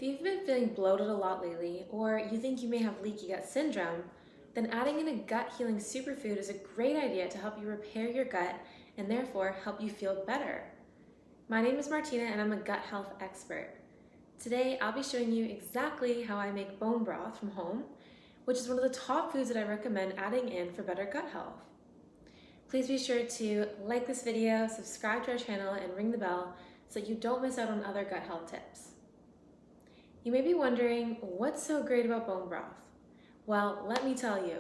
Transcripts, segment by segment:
you've been feeling bloated a lot lately, or you think you may have leaky gut syndrome, then adding in a gut healing superfood is a great idea to help you repair your gut and therefore help you feel better. My name is Martina and I'm a gut health expert. Today I'll be showing you exactly how I make bone broth from home, which is one of the top foods that I recommend adding in for better gut health. Please be sure to like this video, subscribe to our channel, and ring the bell so you don't miss out on other gut health tips. You may be wondering, what's so great about bone broth? Well, let me tell you,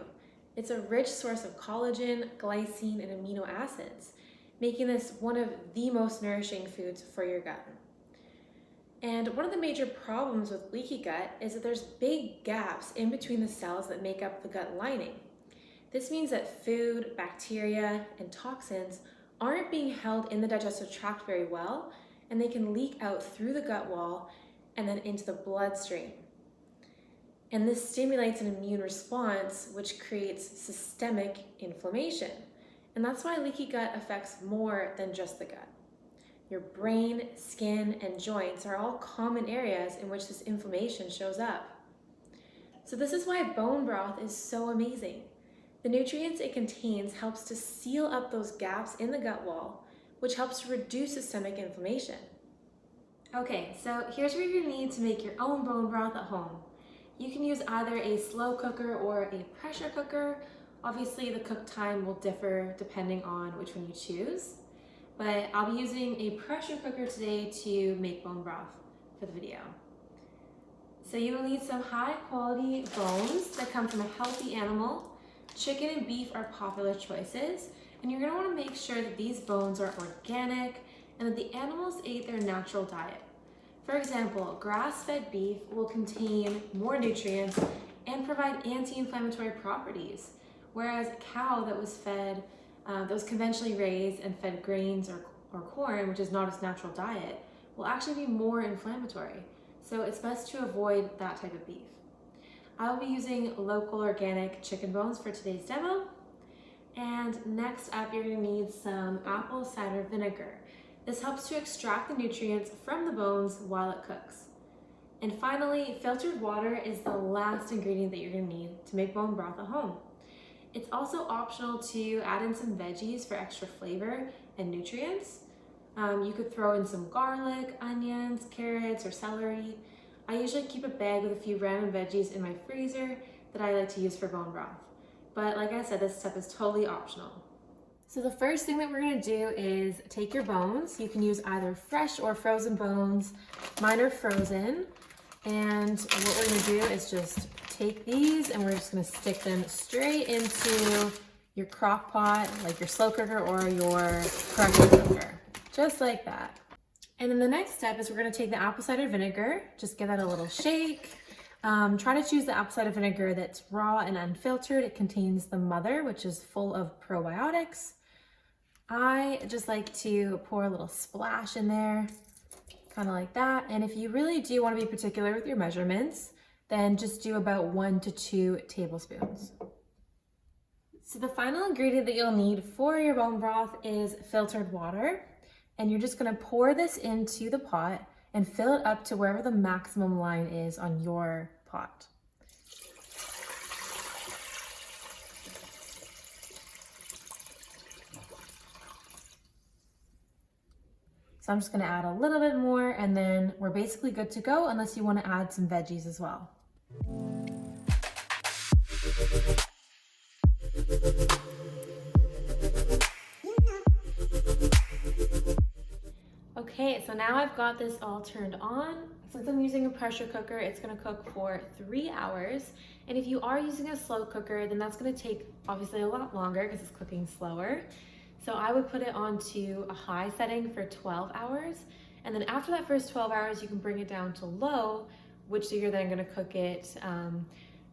it's a rich source of collagen, glycine, and amino acids, making this one of the most nourishing foods for your gut. And one of the major problems with leaky gut is that there's big gaps in between the cells that make up the gut lining. This means that food, bacteria, and toxins aren't being held in the digestive tract very well, and they can leak out through the gut wall and then into the bloodstream. And this stimulates an immune response, which creates systemic inflammation. And that's why leaky gut affects more than just the gut. Your brain, skin, and joints are all common areas in which this inflammation shows up. So this is why bone broth is so amazing. The nutrients it contains helps to seal up those gaps in the gut wall, which helps to reduce systemic inflammation. Okay, so here's what you need to make your own bone broth at home. You can use either a slow cooker or a pressure cooker. Obviously, the cook time will differ depending on which one you choose, but I'll be using a pressure cooker today to make bone broth for the video. So you will need some high quality bones that come from a healthy animal. Chicken and beef are popular choices, and you're gonna wanna make sure that these bones are organic and that the animals ate their natural diet. For example, grass-fed beef will contain more nutrients and provide anti-inflammatory properties, whereas a cow that was fed, that was conventionally raised and fed grains or corn, which is not its natural diet, will actually be more inflammatory. So it's best to avoid that type of beef. I will be using local organic chicken bones for today's demo. And next up, you're gonna need some apple cider vinegar. This helps to extract the nutrients from the bones while it cooks. And finally, filtered water is the last ingredient that you're gonna need to make bone broth at home. It's also optional to add in some veggies for extra flavor and nutrients. You could throw in some garlic, onions, carrots, or celery. I usually keep a bag with a few random veggies in my freezer that I like to use for bone broth. But like I said, this step is totally optional. So the first thing that we're gonna do is take your bones. You can use either fresh or frozen bones. Mine are frozen. And what we're gonna do is just take these and we're just gonna stick them straight into your crock pot, like your slow cooker or your pressure cooker, just like that. And then the next step is we're gonna take the apple cider vinegar, just give that a little shake. Try to choose the apple cider vinegar that's raw and unfiltered. It contains the mother, which is full of probiotics. I just like to pour a little splash in there, kind of like that. And if you really do want to be particular with your measurements, then just do about 1 to 2 tablespoons. So the final ingredient that you'll need for your bone broth is filtered water. And you're just gonna pour this into the pot and fill it up to wherever the maximum line is on your pot. So I'm just gonna add a little bit more and then we're basically good to go unless you wanna add some veggies as well. Okay, so now I've got this all turned on. Since I'm using a pressure cooker, it's gonna cook for 3 hours. And if you are using a slow cooker, then that's gonna take obviously a lot longer because it's cooking slower. So I would put it onto a high setting for 12 hours. And then after that first 12 hours, you can bring it down to low, which you're then gonna cook it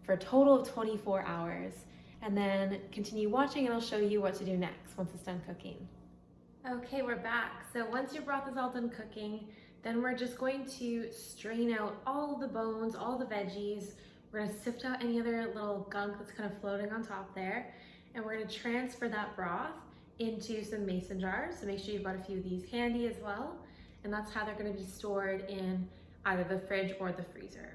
for a total of 24 hours. And then continue watching and I'll show you what to do next once it's done cooking. Okay, we're back. So once your broth is all done cooking, then we're just going to strain out all of the bones, all the veggies. We're gonna sift out any other little gunk that's kind of floating on top there. And we're gonna transfer that broth into some mason jars. So make sure you've got a few of these handy as well. And that's how they're gonna be stored in either the fridge or the freezer.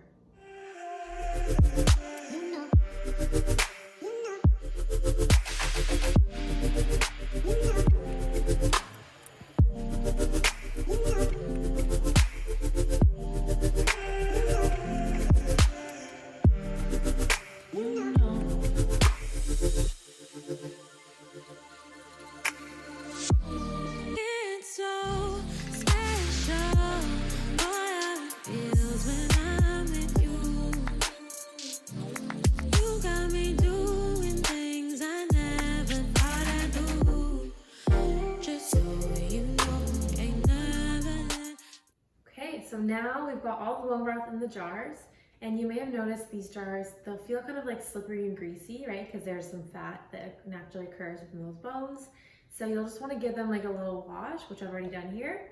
So now we've got all the bone broth in the jars, and you may have noticed these jars, they'll feel kind of like slippery and greasy, right? Because there's some fat that naturally occurs within those bones. So you'll just want to give them like a little wash, which I've already done here.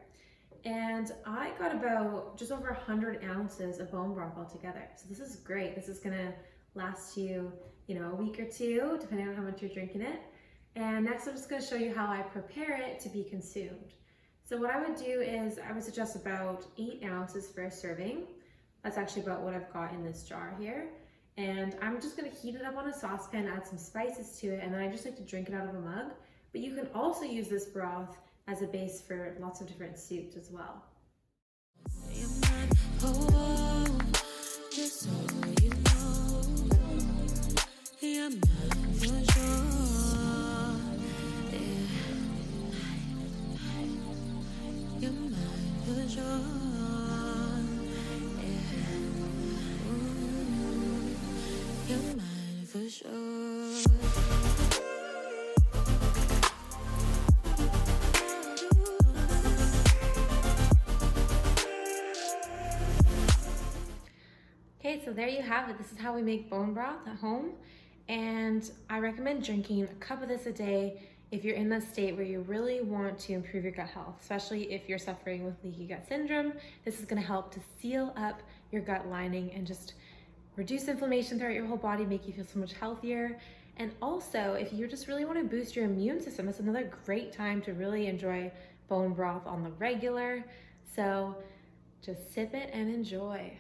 And I got about just over 100 ounces of bone broth altogether. So this is great. This is gonna last you, a week or two, depending on how much you're drinking it. And next I'm just gonna show you how I prepare it to be consumed. So what I would do is I would suggest about 8 ounces for a serving. That's actually about what I've got in this jar here. And I'm just gonna heat it up on a saucepan, add some spices to it, and then I just like to drink it out of a mug. But you can also use this broth as a base for lots of different soups as well. Okay, so there you have it. This is how we make bone broth at home. And I recommend drinking a cup of this a day if you're in that state where you really want to improve your gut health, especially if you're suffering with leaky gut syndrome. This is gonna help to seal up your gut lining and just reduce inflammation throughout your whole body, make you feel so much healthier. And also, if you just really wanna boost your immune system, it's another great time to really enjoy bone broth on the regular. So just sip it and enjoy.